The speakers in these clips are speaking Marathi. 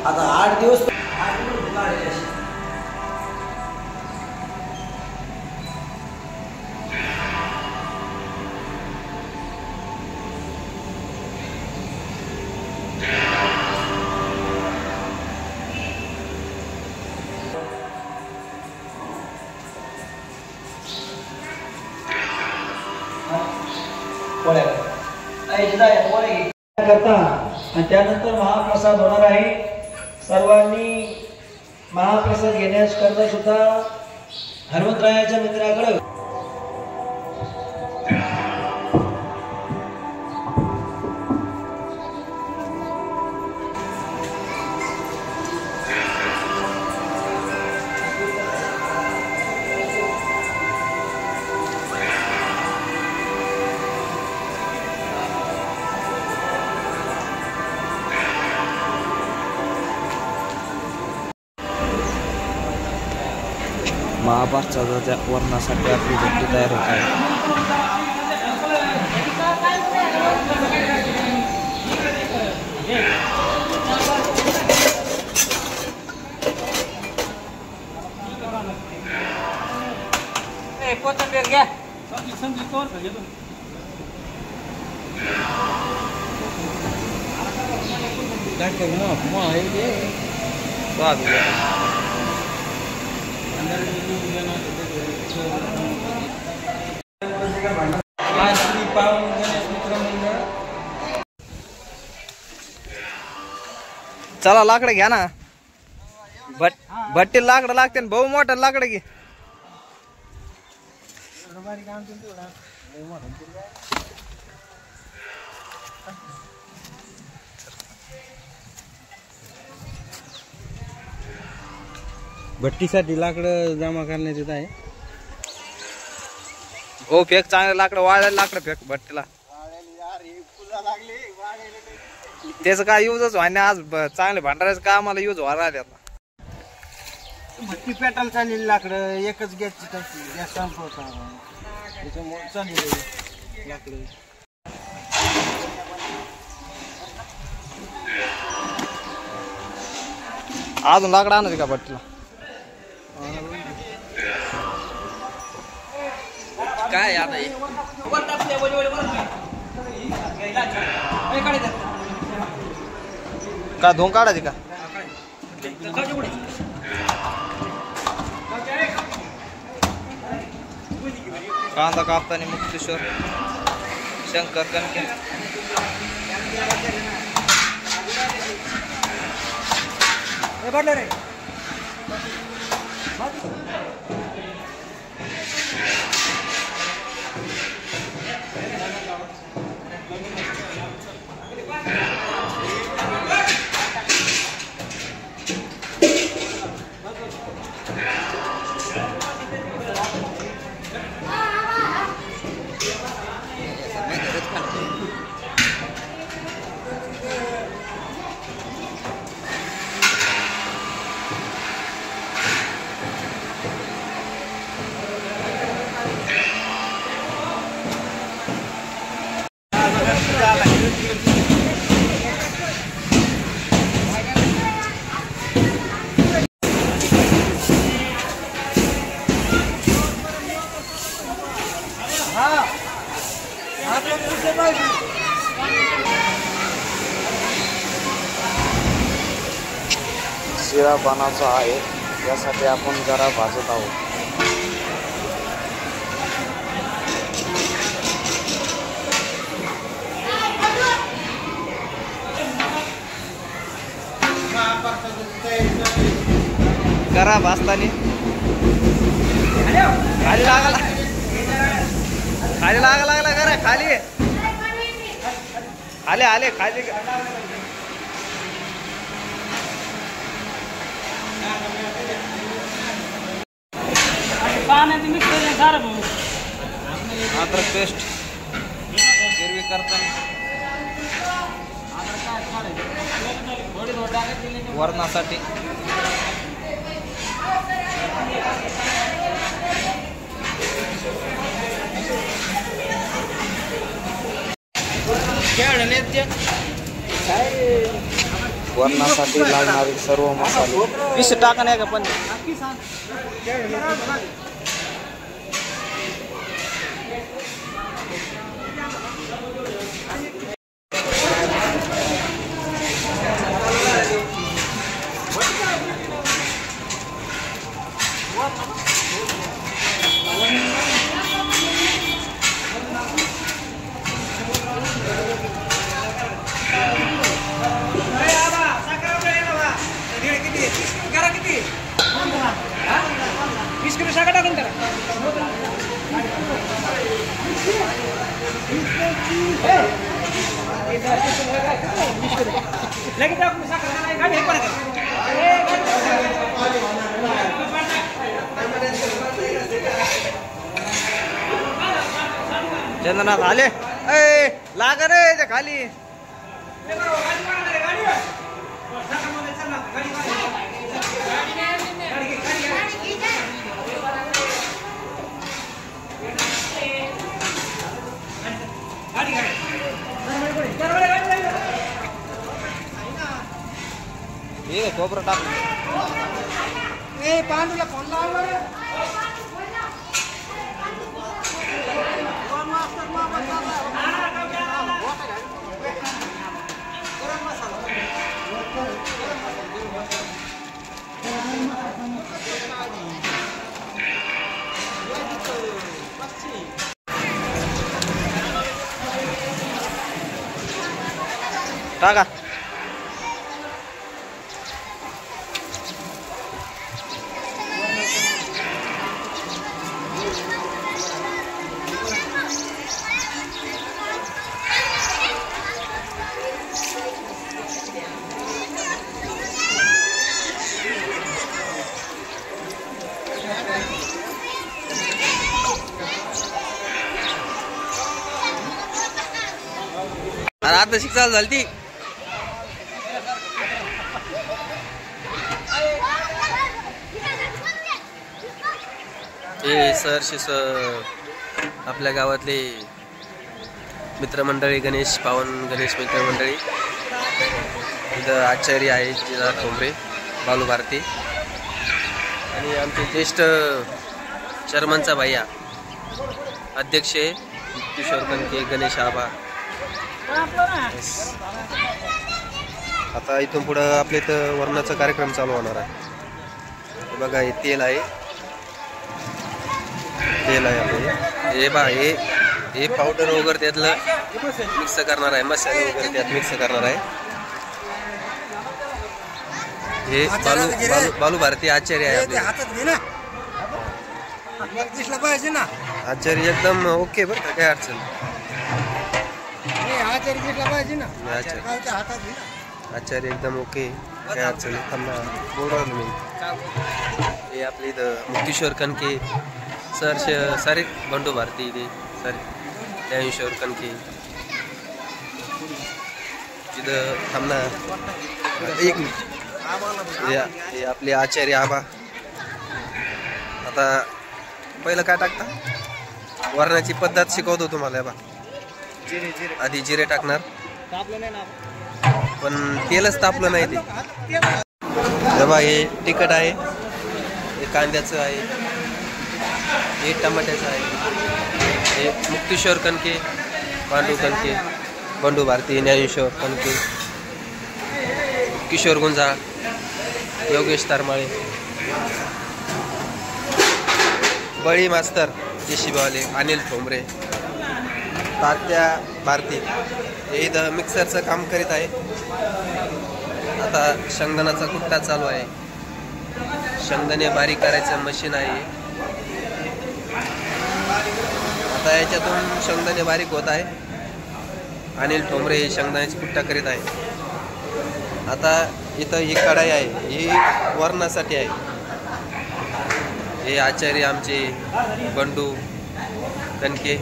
आता 8 दिवस करता आणि त्यानंतर महाप्रसाद होणार आहे। सर्वांनी महाप्रसाद घेण्यास करता सुद्धा हनुमंतरायाच्या मंदिराकडे महाप्रसादाच्या वर्णासाठी आपली भट्टी तयार होत आहे। चला लाकडं घ्या ना, भट्टी लाकडं लागते ना भाऊ, मोठं लाकडं घे। भट्टीसाठी लाकडं जमा करण्यात येत आहे। हो फेक चांगलं लाकडं, वाळलेलं लाकडं फेक भट्टीला। त्याचं काय यूजच व्हायला आज, चांगले भांडाराचं काय आम्हाला यूज व्हायला आले आता। भट्टी पेटायला चाललेली लाकडं, एकच गॅसची टाकी, गॅस संपवता त्याच्यामुळे चाललेली लाकडं। अजून लाकडं आणायचं का भट्टीला? काय आता का धुवून काढायची का? कांदा कापताना मुक्तेश्वर शंकर कणके शिरा बनायचा आहे, यासाठी आपण जरा भाजत आहोत। करा भाजतानी खाली लागला, खाली लागला करा, खाली आले आले खाली अद्रक पेस्ट गिरवी करताना वरणासाठी वरणासाठी लागणारे सर्व मसाले. 20 टाका नाही का पण चंदनाथ आले. लाग रे त्या खाली. ये कोपरा टाक. पांडूला फोन लावला रे. टाका. आता शिक चालू झाली ती. हे सरशीस आपल्या गावातले मित्रमंडळी गणेश पावन गणेश मित्रमंडळी. इथं आचार्य आहे जिना ठोंबरे बालू भारती आणि आमचे ज्येष्ठ चर्मनचा भैया अध्यक्ष किशोर कनके गणेश आबा. आता इथून पुढं आपल्या इथं वरणाचा कार्यक्रम चालू होणार आहे. बघा हे तेल आहे आपले. हे बा हे पावडर वगैरे त्यातलं मिक्स करणार आहे. मसाले वगैरे त्यात मिक्स करणार आहे. हे बालू भारती आचार्य आहे आपले. आचार्य एकदम ओके बरं का, काय अडचण. आचार्य एकदम ओके, काय अडचण. बोलवलं मी. हे आपले इथं मुक्तीश्वर कनके सर सारे बंडू भारती इथे सर ज्ञानेश्वर कनके तिथं थांबणार. एक मिनिट. हे आपले आचार्य आबा. आता पहिलं काय टाकता, वरणाची पद्धत शिकवतो तुम्हाला. बा आधी जिरे टाकणार पण तेलच तापलं नाही ते. बा हे तिखट आहे, हे कांद्याचं आहे, हे टमाट्याचं आहे. हे मुक्तीश्वर कनके पांडू कनके बंडू भारती ज्ञानेश्वर कनके किशोर गुंजाळ योगेश तरमाळे बळी मास्तर जेशीबावले अनिल ठोंबरे तात्या भारती हे इथं मिक्सरचं काम करीत आहे. आता शेंगदाण्याचा कुट्टा चालू आहे. शेंगदाणे बारीक करायचं मशीन आहे. आता याच्यातून शेंगदाणे बारीक होत आहे. अनिल ठोंबरे शेंगदाण्याची कुट्टा करीत आहे. आता इथं ही कढाई आहे, ही वरणासाठी आहे. हे आचार्य आमचे बंडू कनके.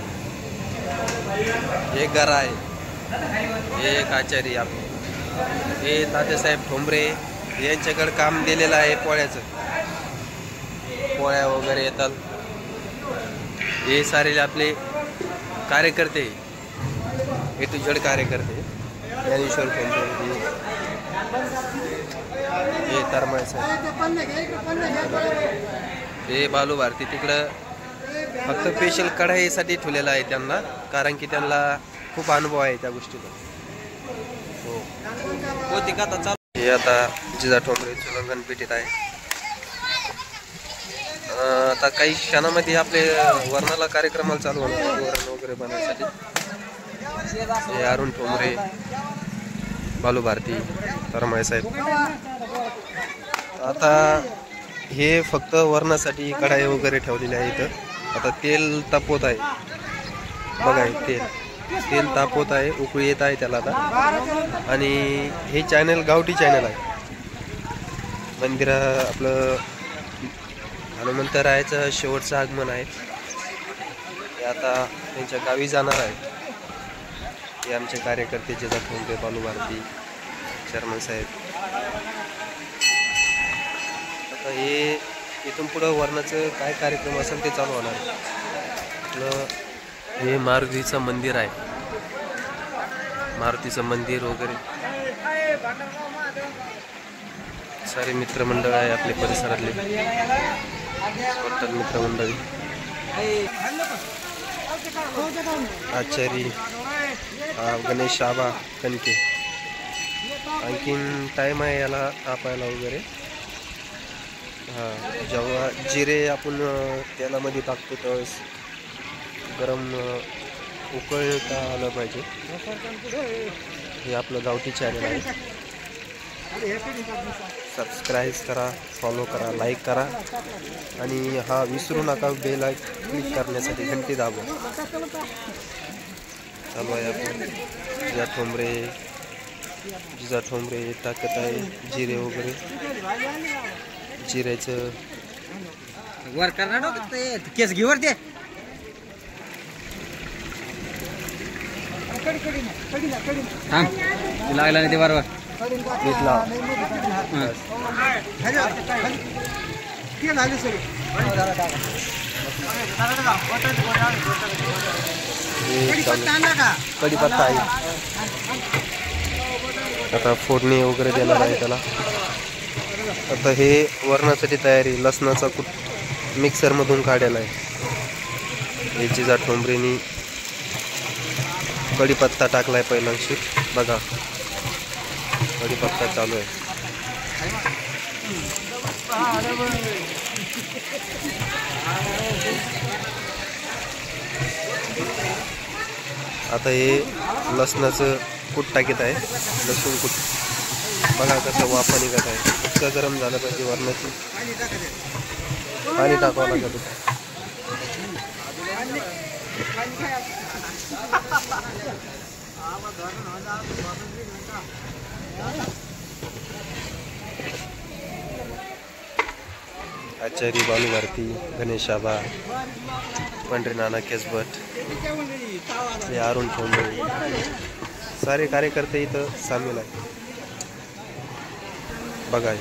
हे गरा आहे. हे एक आचार्य आपले. हे तात्यासाहेब ठोंबरे यांच्याकडे काम दिलेलं आहे पोळ्याचं. पोळ्या वगैरे येतात. हे सारे आपले कार्यकर्ते, ए टू झेड कार्यकर्ते. ज्ञानेश्वर ठोंबरे हे तरमाळे साहेब, हे बालू भारती तिकडं फक्त स्पेशल कढाईसाठी ठेवलेलं आहे त्यांना, कारण की त्यांना खूप अनुभव आहे त्या गोष्टीचा. हो हे आता जिजा ठोंबरे चुलंगण पेटीत आहे. आता काही क्षणामध्ये आपले वर्णाला कार्यक्रमाला चालू होणार वरण वगैरे बनवण्यासाठी. हे अरुण ठोंबरे, बालू भारती, तरमाळे साहेब. आता हे फक्त वरणासाठी कढाई वगैरे ठेवलेली आहे इथं. आता तेल तापवत आहे बघा, तेल तापवत आहे, उकळी येत आहे त्याला आता. आणि हे चॅनल गावठी चॅनल आहे. मंदिरा आपलं हनुमंतरायाचं शेवटचं आगमन आहे. ते आता त्यांच्या गावी जाणार आहे. हे आमचे कार्यकर्ते जिजा ठोंबरे, बालू भारती, चेअरमन साहेब. आता हे इथून पुढं वर्णाचं काय कार्यक्रम असेल ते चालू होणार. आपलं हे मारुतीचं मंदिर आहे, मारुतीचं मंदिर वगैरे सारे मित्रमंडळ आहे आपले परिसरातले, मित्रमंडळी. आचारी गणेश आबा कणके. आणखीन टाईम आहे याला तापायला वगैरे. हां, जेव्हा जिरे आपण तेलामध्ये टाकतो त्यावेळेस गरम उकळता आलं पाहिजे. हे आपलं गावठी चॅनल आहे. सबस्क्राईब करा, फॉलो करा, लाईक करा आणि हा विसरू नका बेल क्लिक करण्यासाठी घंटी दाबा. चालू आहे आपण जिजा ठोंबरे टाकत आहे जिरे वगैरे. जिऱ्याचं वर करणार केस घेवर ते लागला नाही ते बरोबर घेतला. कढीपत्ता आहे. आता फोडणी वगैरे देणार आहे त्याला. आता हे वरणासाठी तयारी. लसणाचा कूट मिक्सरमधून काढलेला आहे. हे जिजा ठोंबरेनी कढीपत्ता टाकलाय पहिल्यांशी बघा. कढीपत्ता चालू आहे. आता हे लसणाचं कूट टाकीत आहे. लसूण कूट बघा कसं वाफा निघत आहे. इतकं गरम झालं पाहिजे वरणाची. पाणी टाकावं लागत. आचारी, बालू भारती, गणेश आबा, पंढरी नाना केसभट, हे अरुण ठोंबरे, सारे कार्यकर्ते इथं सामील आहे बघा.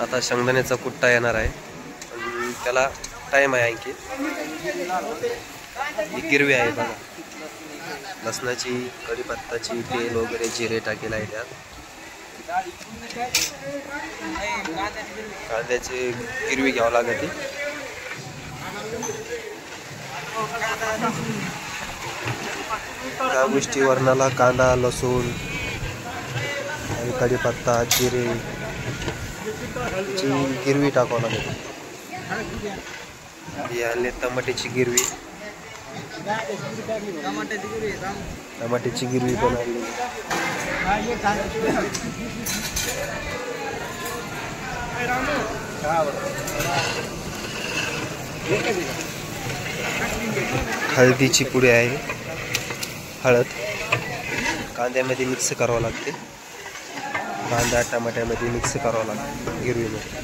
आता शेंगदाण्याचा कुट्टा येणार आहे. त्याला टाईम आहे आणखी. ही गिरवी आहे बघा. लसणाची, कढीपत्ताची, तेल वगैरे जिरे टाकेल आहे त्यात. कांद्याची गिरवी घ्यावं लागते. त्या गोष्टी वरणाला कांदा, लसूण आणि कढीपत्ता, जिरे ची गिरवी टाकावं लागते. ही आणली टमाट्याची गिरवी. टमाट्याची गिरवी पण आणली. हळदीची पुडी आहे. हळद कांद्यामध्ये मिक्स करावं लागते. कांदा टमाट्यामध्ये मिक्स करावं लागते गिरवीमध्ये.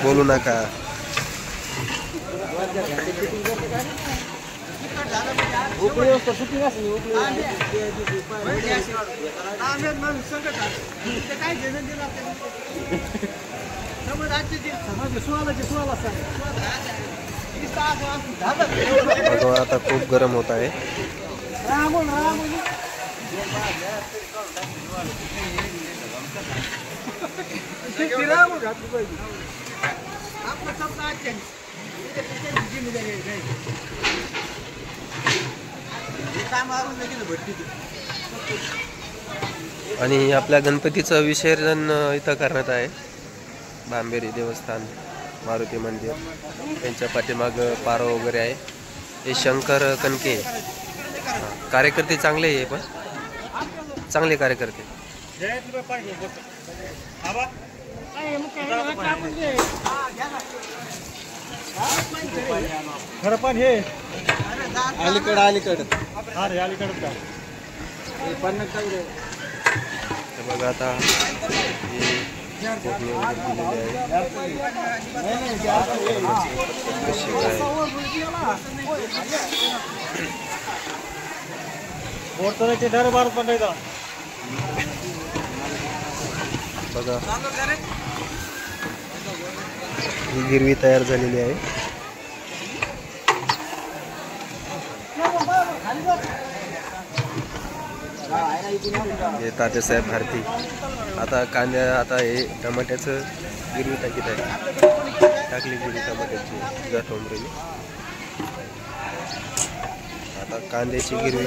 बोलू नका. बघा आता खूप गरम होत आहे. आणि आपल्या गणपतीचं विसर्जन इथं करण्यात आहे. भांबेरी देवस्थान, मारुती मंदिर, त्यांच्या पाठीमाग पारो वगैरे आहे. हे शंकर कणके कार्यकर्ते चांगले आहे, पण चांगले कार्यकर्ते. खरं पण हे अलीकडं हा रे अलीकडं का हे बघा आता हे फोडणी वगैरे दिलेली आहे. कशी काय बोरतळ्याचे दर बार पण नाही बघा, ही गिरवी तयार झालेली आहे. हे तात्यासाहेब भारती आता आता हे टमाट्याचं गिरवी टाकीत आहे. टाकली गिरवी टमाट्याची ठोंबरेली. आता कांद्याची गिरवी.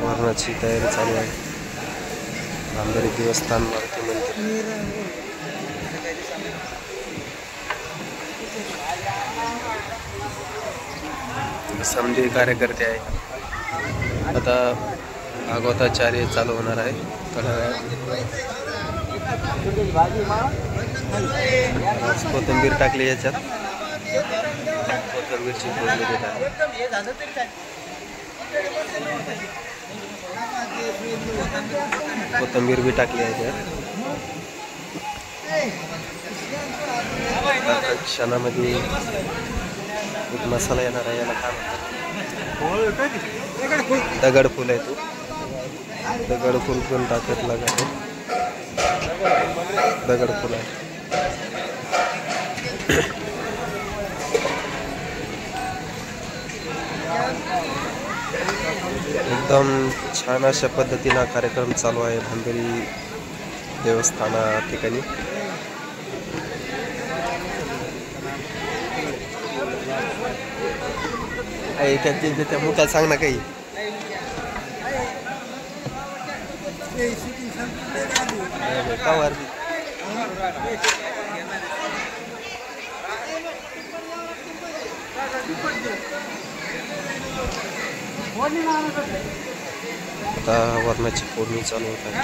वरणाची तयारी चालू आहे. भांबेरी देवस्थान, मारुती मंदिर. समजे कार्यकर्ते आहे. आता भागवताचार्य चालू होणार आहे थोड्या वेळात. कोथिंबीर टाकली याच्यात. कोथिंबीरची फोडणी देत आहे. कोथिंबीर बी टाकली आहे त्यात. क्षणामध्ये एक मसाला येणार आहे. याला काय म्हणतात? दगडफूल आहे तो. दगडफूल पण टाकत लागत. दगडफूल आहे. एकदम छान अशा पद्धतीनं कार्यक्रम चालू आहे भांबेरी देवस्थाना ठिकाणी. त्या मुखात सांग ना काही. का वारली आता वरणाची फोडणी चालू होत आहे.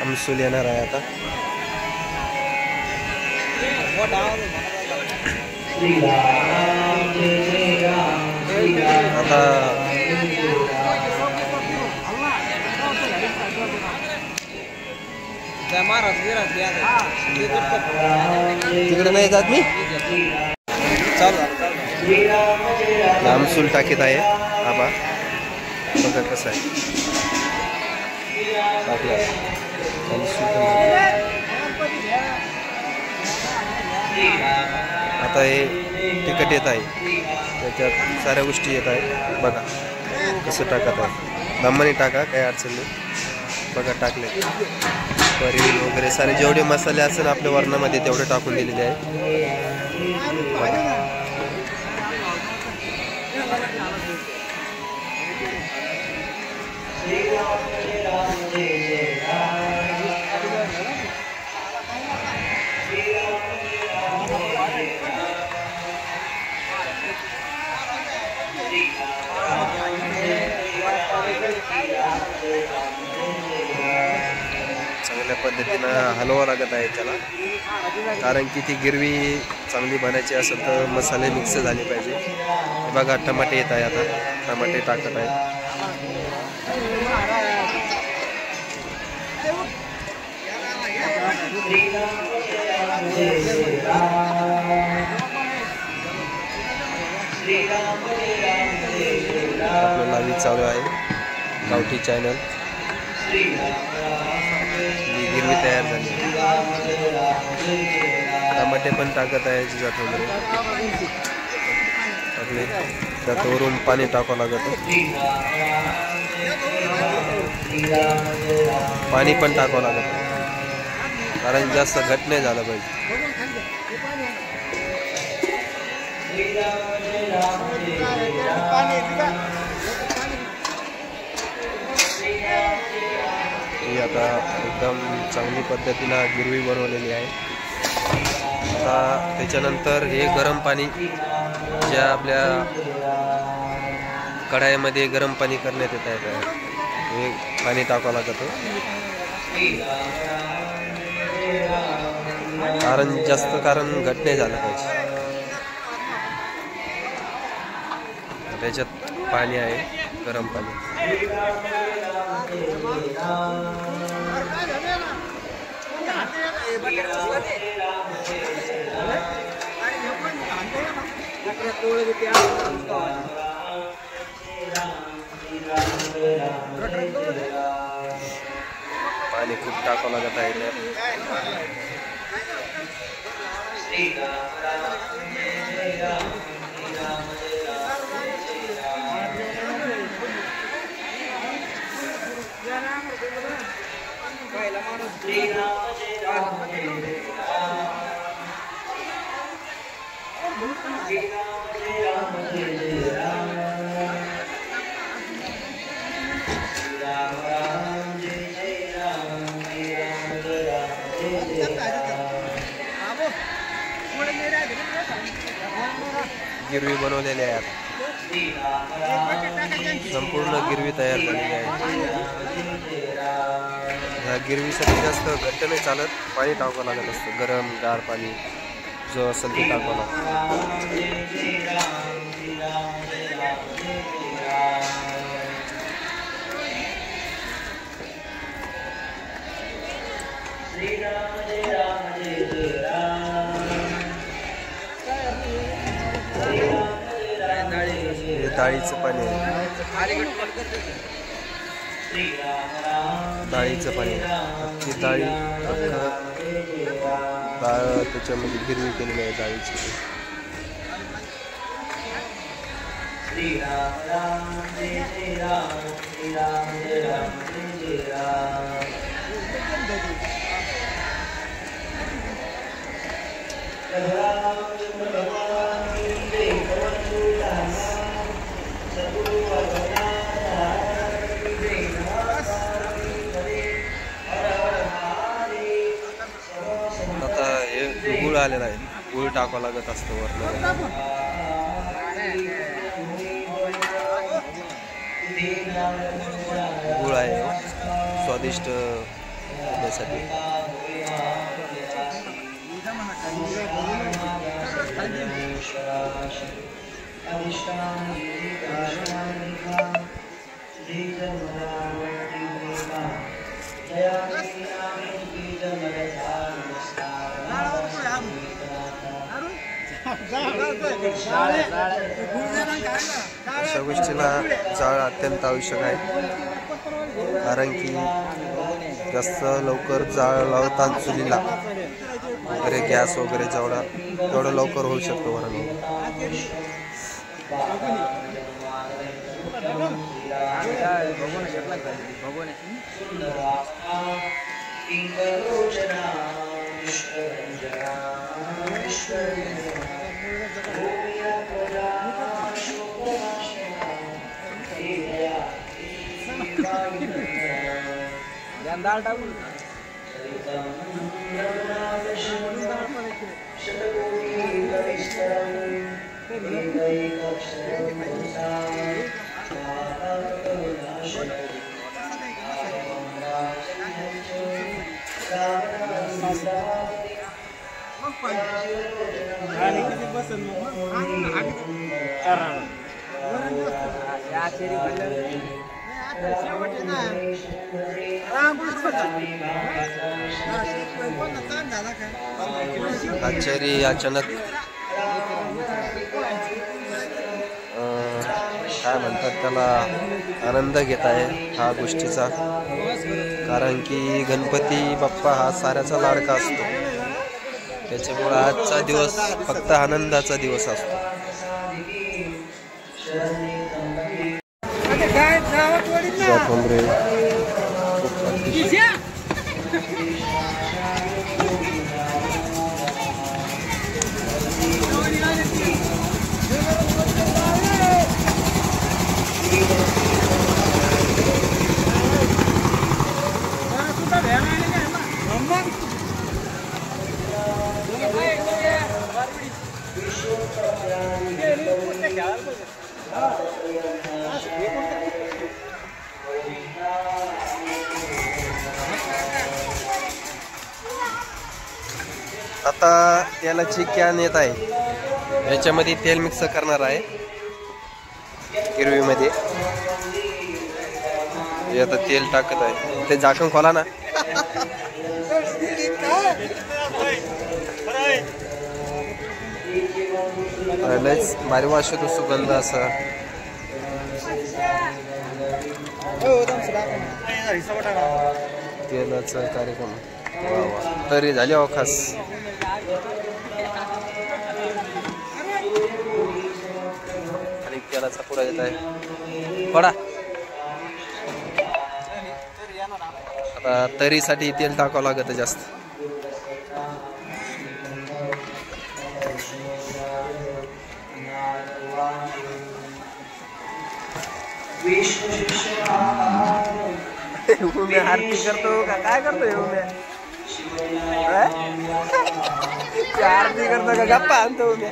आमसूल येणार आहे आता. तिकडे नाही जात मी. आमसूल टाकीत आहे. आबा बघा कसं आहे. आता हे तिखट येत आहे. त्याच्यात साऱ्या गोष्टी येत आहेत. बघा कसं टाकत आहे. दमाने टाका, काही अडचण नाही. बघा टाकले. परी वगैरे सारे जेवढे मसाले असेल आपल्या वरणामध्ये तेवढे टाकून दिलेले आहे. बघा श्रीराम चांगल्या पद्धतीनं हलवावं लागत आहे त्याला, कारण की ती गिरवी चांगली बनायची असेल तर मसाले मिक्स झाले पाहिजे. हे बघा टमाटे येत आहे, आता टमाटे टाकत आहे. आपलं लाईव्ह चालू आहे गावठी चॅनल. गिरवी तयार झाली, टमाटे पण टाकत आहे जिजाठोंबरे. आपले त्यातवरून पाणी टाकावं लागत, पाणी पण टाकावं लागत कारण जास्त घट नाही झालं पाहिजे. ही आता एकदम चांगली पद्धतीनं गिरवी बनवलेली आहे. आता त्याच्यानंतर हे गरम पाणी, ज्या आपल्या कढाईमध्ये गरम पाणी करण्यात येत आहे, हे पाणी टाकावं लागतं कारण घट नाही झालं पाहिजे. त्याच्यात पाणी आहे, गरम पाणी. पाणी खूप टाकावं लागत आहे त्यात. गिरवी बनवलेली आहे, संपूर्ण गिरवी तयार झालेली आहे. ह्या गिरवीसाठी जास्त घट्ट नाही चालत, पाणी टाकावं लागत असतं, गरम गार पाणी जो असेल ते टाकावं लागतं. हे डाळीचं पाणी आहे, डाळीचं पाणी आहे. ती डाळी डाळ त्याच्यामध्ये गिरवी केलेली आहे डाळीची. आता हे गुळ आलेला आहे, गुळ टाकावं लागत असतं वरनं. गुळ आहे स्वादिष्ट होण्यासाठी. अशा गोष्टीला जाळ अत्यंत आवश्यक आहे, कारण की जास्त लवकर जाळ लावतात चुलीला वगैरे, गॅस वगैरे जेवढं लवकर होऊ शकतो वरण. दाल टाकून आचारी अचानक काय म्हणतात त्याला आनंद घेत आहे हा गोष्टीचा, कारण की गणपती बाप्पा हा साऱ्याचा लाडका असतो, त्याच्यामुळे आजचा दिवस फक्त आनंदाचा दिवस असतो. ठोंबरे आता तेलाची कॅन येत आहे, याच्यामध्ये तेल मिक्स करणार आहे गिरवीमध्ये. आता तेल टाकत आहे, ते झाकण खोला ना. लयच भारी वास येतो, सुगंध असा. तेलाचा कार्यक्रम तरी झाली अहो खास. आणि तेलाचा पुडा येत आहे पडा. आता तरीसाठी तेल टाकावं लागत जास्त. उम्या आरती करतो का काय करतोय उम्या? आरती करतो का गप्पा आणतो उम्या?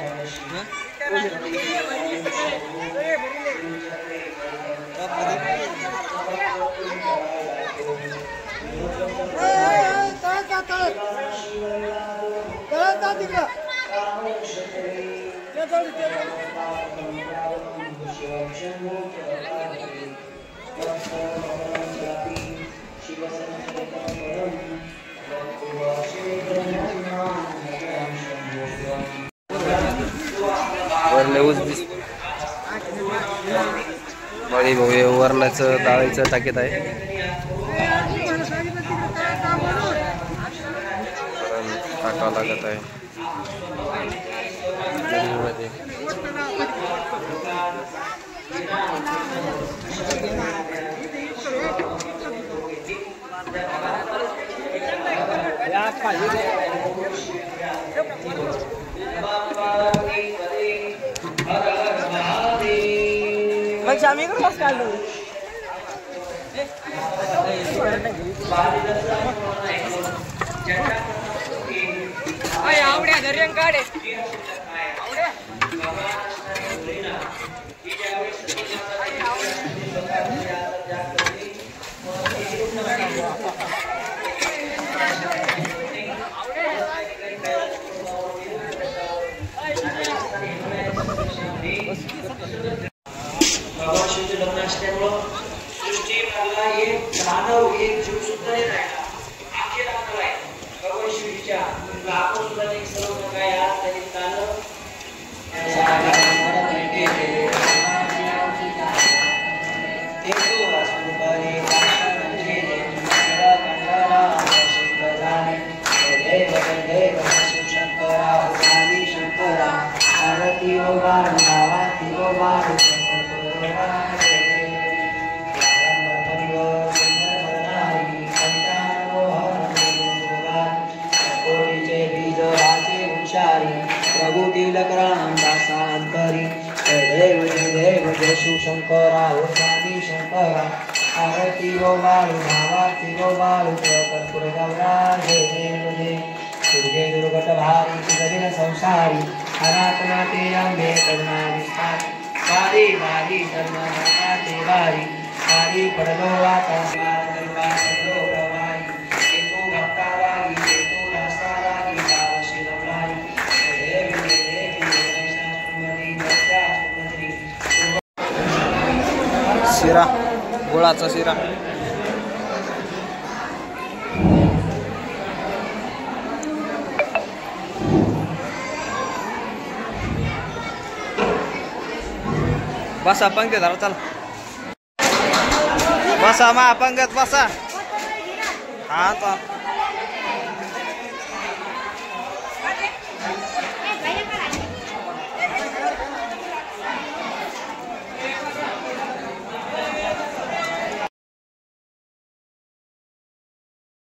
बळी भाऊ वरणाचं डाळीचं टाकीत आहे. टाकावं लागत आहे गिरणीमध्ये. आम्ही करून काढलो आवड्या धर्यं काढे भगवान शिवचे लग्न असल्यामुळं सृष्टीला एक मानव एक जीव सुद्धा नाही राहिला. अखेर मानव आहे भगवान शिवच्या. आपण सुद्धा एक सर्व काय आज तरी चाललं शंकरा हो स्वामी शंकरा आरती हो बाळू भावाती हो बाळू कर्पूर गौरा जय देव जय दुर्गे दुर्गट भारी सुदीन संसारी अनाथनाथे अंबे करुणा विस्तार वारी वारी धर्म धर्माते वारी वारी पडलो आता शिरा गुळाचा शिरा. बसा पंकज जरा चला. बसा मा पंकज बसा. हा